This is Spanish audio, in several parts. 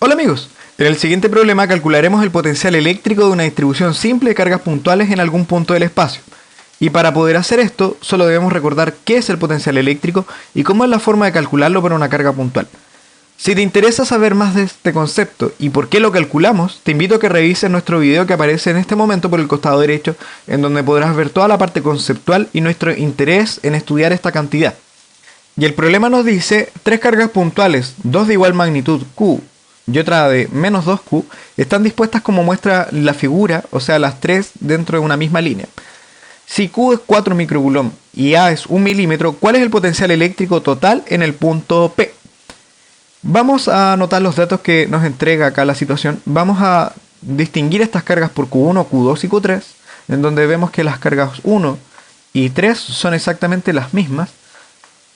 Hola amigos, en el siguiente problema calcularemos el potencial eléctrico de una distribución simple de cargas puntuales en algún punto del espacio. Y para poder hacer esto, solo debemos recordar qué es el potencial eléctrico y cómo es la forma de calcularlo para una carga puntual. Si te interesa saber más de este concepto y por qué lo calculamos, te invito a que revises nuestro video que aparece en este momento por el costado derecho, en donde podrás ver toda la parte conceptual y nuestro interés en estudiar esta cantidad. Y el problema nos dice, tres cargas puntuales, dos de igual magnitud Q y otra de menos 2Q, están dispuestas como muestra la figura, o sea las tres dentro de una misma línea. Si Q es 4 microcoulomb y A es 1 milímetro, ¿cuál es el potencial eléctrico total en el punto P? Vamos a anotar los datos que nos entrega acá la situación. Vamos a distinguir estas cargas por Q1, Q2 y Q3, en donde vemos que las cargas 1 y 3 son exactamente las mismas,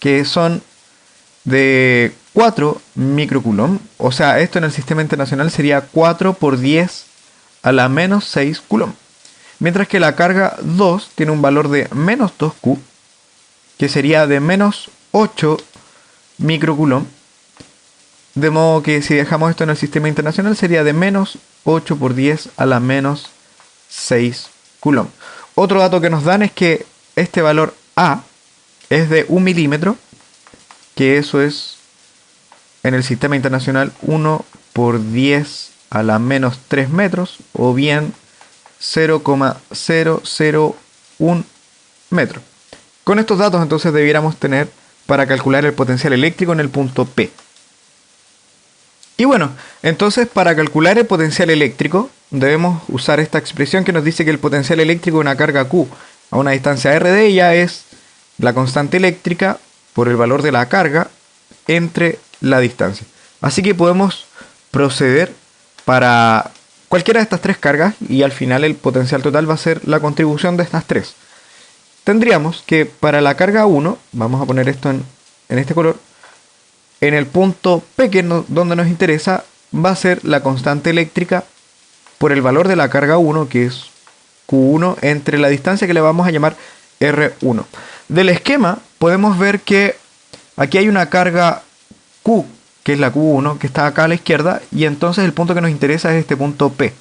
que son de 4 microcoulomb, o sea, esto en el sistema internacional sería 4 por 10 a la menos 6 coulomb. Mientras que la carga 2 tiene un valor de menos 2Q, que sería de menos 8 microcoulomb. De modo que si dejamos esto en el sistema internacional sería de menos 8 por 10 a la menos 6 coulomb. Otro dato que nos dan es que este valor A es de 1 milímetro, que eso es en el sistema internacional 1 por 10 a la menos 3 metros, o bien 0,001 metro. Con estos datos entonces debiéramos tener para calcular el potencial eléctrico en el punto P. Y bueno, entonces para calcular el potencial eléctrico debemos usar esta expresión que nos dice que el potencial eléctrico de una carga Q a una distancia r de ella es la constante eléctrica por el valor de la carga entre la distancia. Así que podemos proceder para cualquiera de estas tres cargas y al final el potencial total va a ser la contribución de estas tres. Tendríamos que para la carga 1, vamos a poner esto en este color, en el punto P, que es donde nos interesa, va a ser la constante eléctrica por el valor de la carga 1, que es Q1, entre la distancia que le vamos a llamar R1. Del esquema podemos ver que aquí hay una carga Q, que es la Q1, que está acá a la izquierda, y entonces el punto que nos interesa es este punto P.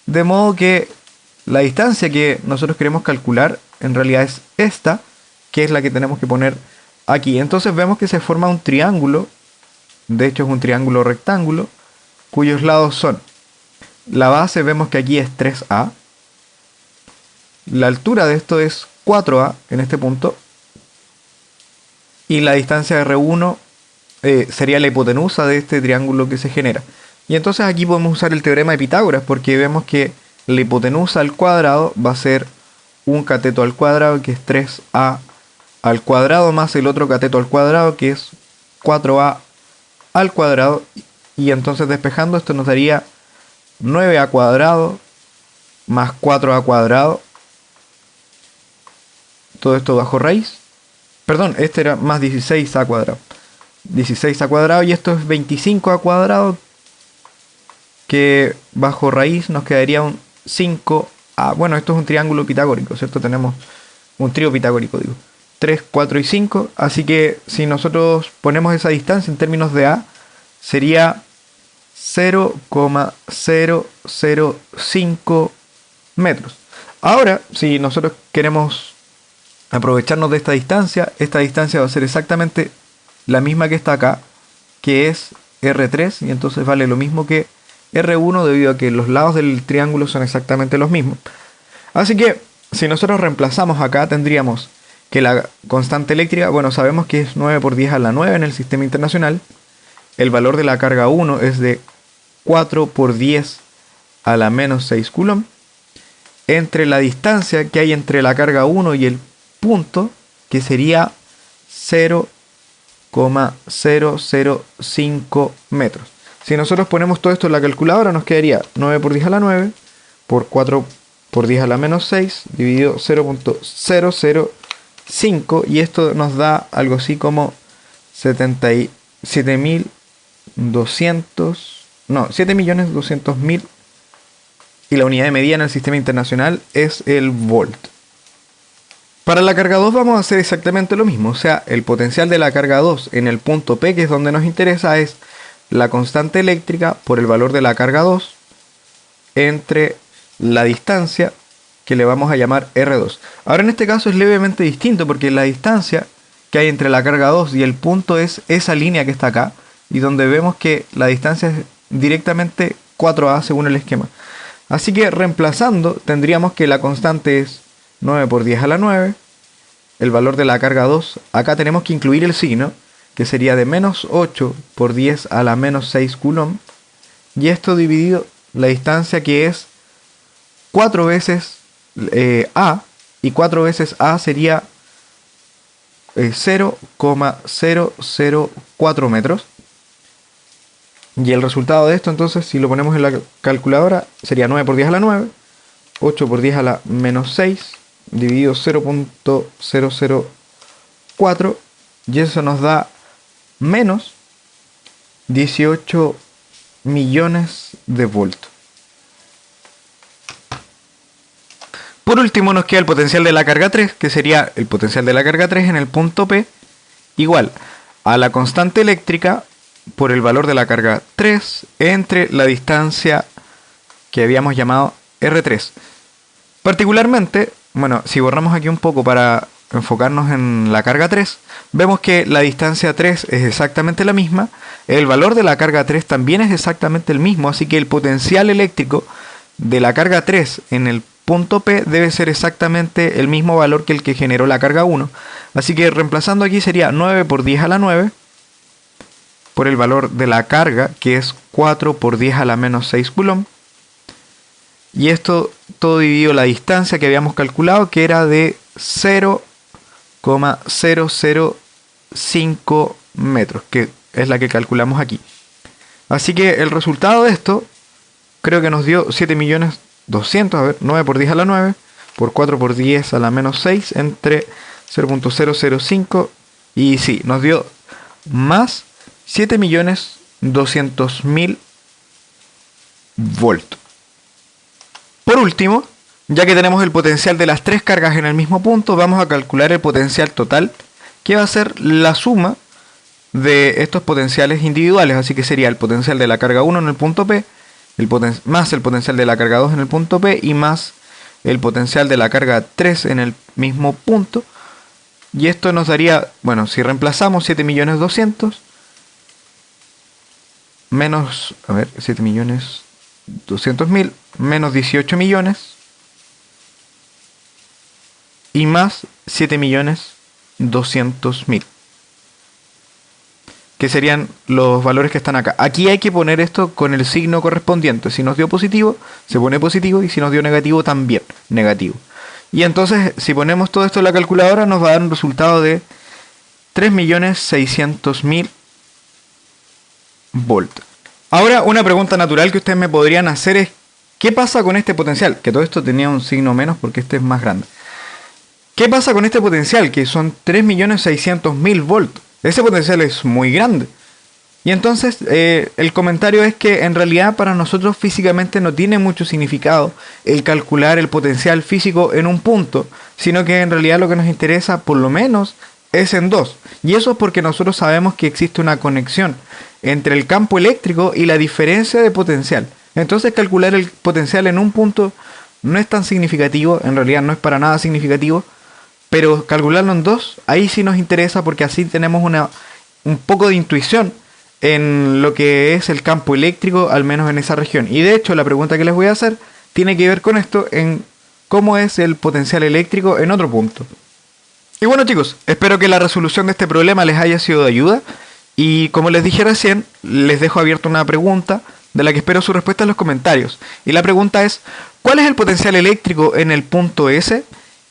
De modo que la distancia que nosotros queremos calcular en realidad es esta, que es la que tenemos que poner aquí. Entonces vemos que se forma un triángulo, de hecho es un triángulo rectángulo, cuyos lados son, la base vemos que aquí es 3A, la altura de esto es 4A en este punto, y la distancia R1 sería la hipotenusa de este triángulo que se genera. Y entonces aquí podemos usar el teorema de Pitágoras, porque vemos que la hipotenusa al cuadrado va a ser un cateto al cuadrado, que es 3A al cuadrado, más el otro cateto al cuadrado, que es 4A al cuadrado. Y entonces despejando esto nos daría 9A cuadrado más 4A cuadrado. Todo esto bajo raíz. Perdón, este era más 16A cuadrado. 16A cuadrado, y esto es 25A cuadrado, que bajo raíz nos quedaría un 5A. Bueno, esto es un triángulo pitagórico, ¿cierto? Tenemos un trío pitagórico, digo. 3, 4 y 5. Así que si nosotros ponemos esa distancia en términos de A, sería 0,005 metros. Ahora, si nosotros queremos aprovecharnos de esta distancia va a ser exactamente la misma que está acá, que es R3, y entonces vale lo mismo que R1 debido a que los lados del triángulo son exactamente los mismos. Así que si nosotros reemplazamos acá, tendríamos que la constante eléctrica, bueno, sabemos que es 9 por 10 a la 9 en el sistema internacional. El valor de la carga 1 es de 4 por 10 a la menos 6 coulomb. Entre la distancia que hay entre la carga 1 y el punto, que sería 0,005 metros. Si nosotros ponemos todo esto en la calculadora, nos quedaría 9 por 10 a la 9 por 4 por 10 a la menos 6 dividido 0,005, y esto nos da algo así como 7.200.000, y la unidad de medida en el sistema internacional es el volt. Para la carga 2 vamos a hacer exactamente lo mismo, o sea, el potencial de la carga 2 en el punto P, que es donde nos interesa, es la constante eléctrica por el valor de la carga 2 entre la distancia que le vamos a llamar R2. Ahora en este caso es levemente distinto porque la distancia que hay entre la carga 2 y el punto es esa línea que está acá, y donde vemos que la distancia es directamente 4A según el esquema. Así que reemplazando tendríamos que la constante es 9 por 10 a la 9, el valor de la carga 2, acá tenemos que incluir el signo, que sería de menos 8 por 10 a la menos 6 coulomb, y esto dividido la distancia que es 4 veces A, y 4 veces A sería 0,004 metros. Y el resultado de esto, entonces, si lo ponemos en la calculadora, sería 9 por 10 a la 9, 8 por 10 a la menos 6, dividido 0,004, y eso nos da menos 18 millones de voltios. Por último nos queda el potencial de la carga 3, que sería el potencial de la carga 3 en el punto P, igual a la constante eléctrica por el valor de la carga 3 entre la distancia que habíamos llamado R3. Particularmente, bueno, si borramos aquí un poco para enfocarnos en la carga 3, vemos que la distancia 3 es exactamente la misma, el valor de la carga 3 también es exactamente el mismo, así que el potencial eléctrico de la carga 3 en el punto P debe ser exactamente el mismo valor que el que generó la carga 1. Así que reemplazando aquí sería 9 por 10 a la 9 por el valor de la carga, que es 4 por 10 a la menos 6 coulomb. Y esto todo dividido la distancia que habíamos calculado, que era de 0,005 metros, que es la que calculamos aquí. Así que el resultado de esto creo que nos dio 7.200.000, a ver, 9 por 10 a la 9, por 4 por 10 a la menos 6, entre 0,005, y sí, nos dio más 7.200.000 voltios. Por último, ya que tenemos el potencial de las tres cargas en el mismo punto, vamos a calcular el potencial total, que va a ser la suma de estos potenciales individuales. Así que sería el potencial de la carga 1 en el punto P, más el potencial de la carga 2 en el punto P, y más el potencial de la carga 3 en el mismo punto. Y esto nos daría, bueno, si reemplazamos 7.200.000 menos, a ver, 7.200.000 menos 18 millones y más 7.200.000, que serían los valores que están acá. Aquí hay que poner esto con el signo correspondiente. Si nos dio positivo, se pone positivo, y si nos dio negativo, también negativo. Y entonces, si ponemos todo esto en la calculadora, nos va a dar un resultado de 3.600.000 voltios. Ahora, una pregunta natural que ustedes me podrían hacer es: ¿qué pasa con este potencial? Que todo esto tenía un signo menos porque este es más grande. ¿Qué pasa con este potencial? Que son 3.600.000 voltios. Ese potencial es muy grande. Y entonces el comentario es que en realidad para nosotros físicamente no tiene mucho significado el calcular el potencial físico en un punto, sino que en realidad lo que nos interesa por lo menos es en dos. Y eso es porque nosotros sabemos que existe una conexión entre el campo eléctrico y la diferencia de potencial. Entonces calcular el potencial en un punto no es tan significativo, en realidad no es para nada significativo, pero calcularlo en dos, ahí sí nos interesa, porque así tenemos un poco de intuición en lo que es el campo eléctrico, al menos en esa región. Y de hecho la pregunta que les voy a hacer tiene que ver con esto, en cómo es el potencial eléctrico en otro punto. Y bueno chicos, espero que la resolución de este problema les haya sido de ayuda, y como les dije recién, les dejo abierta una pregunta de la que espero su respuesta en los comentarios. Y la pregunta es: ¿cuál es el potencial eléctrico en el punto S?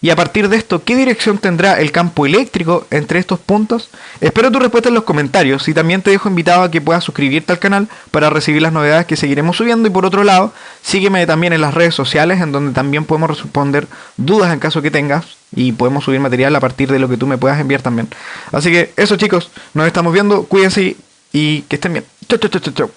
Y a partir de esto, ¿qué dirección tendrá el campo eléctrico entre estos puntos? Espero tu respuesta en los comentarios, y también te dejo invitado a que puedas suscribirte al canal para recibir las novedades que seguiremos subiendo. Y por otro lado, sígueme también en las redes sociales, en donde también podemos responder dudas en caso que tengas, y podemos subir material a partir de lo que tú me puedas enviar también. Así que eso chicos, nos estamos viendo, cuídense y que estén bien. Chau, chau, chau, chau, chau.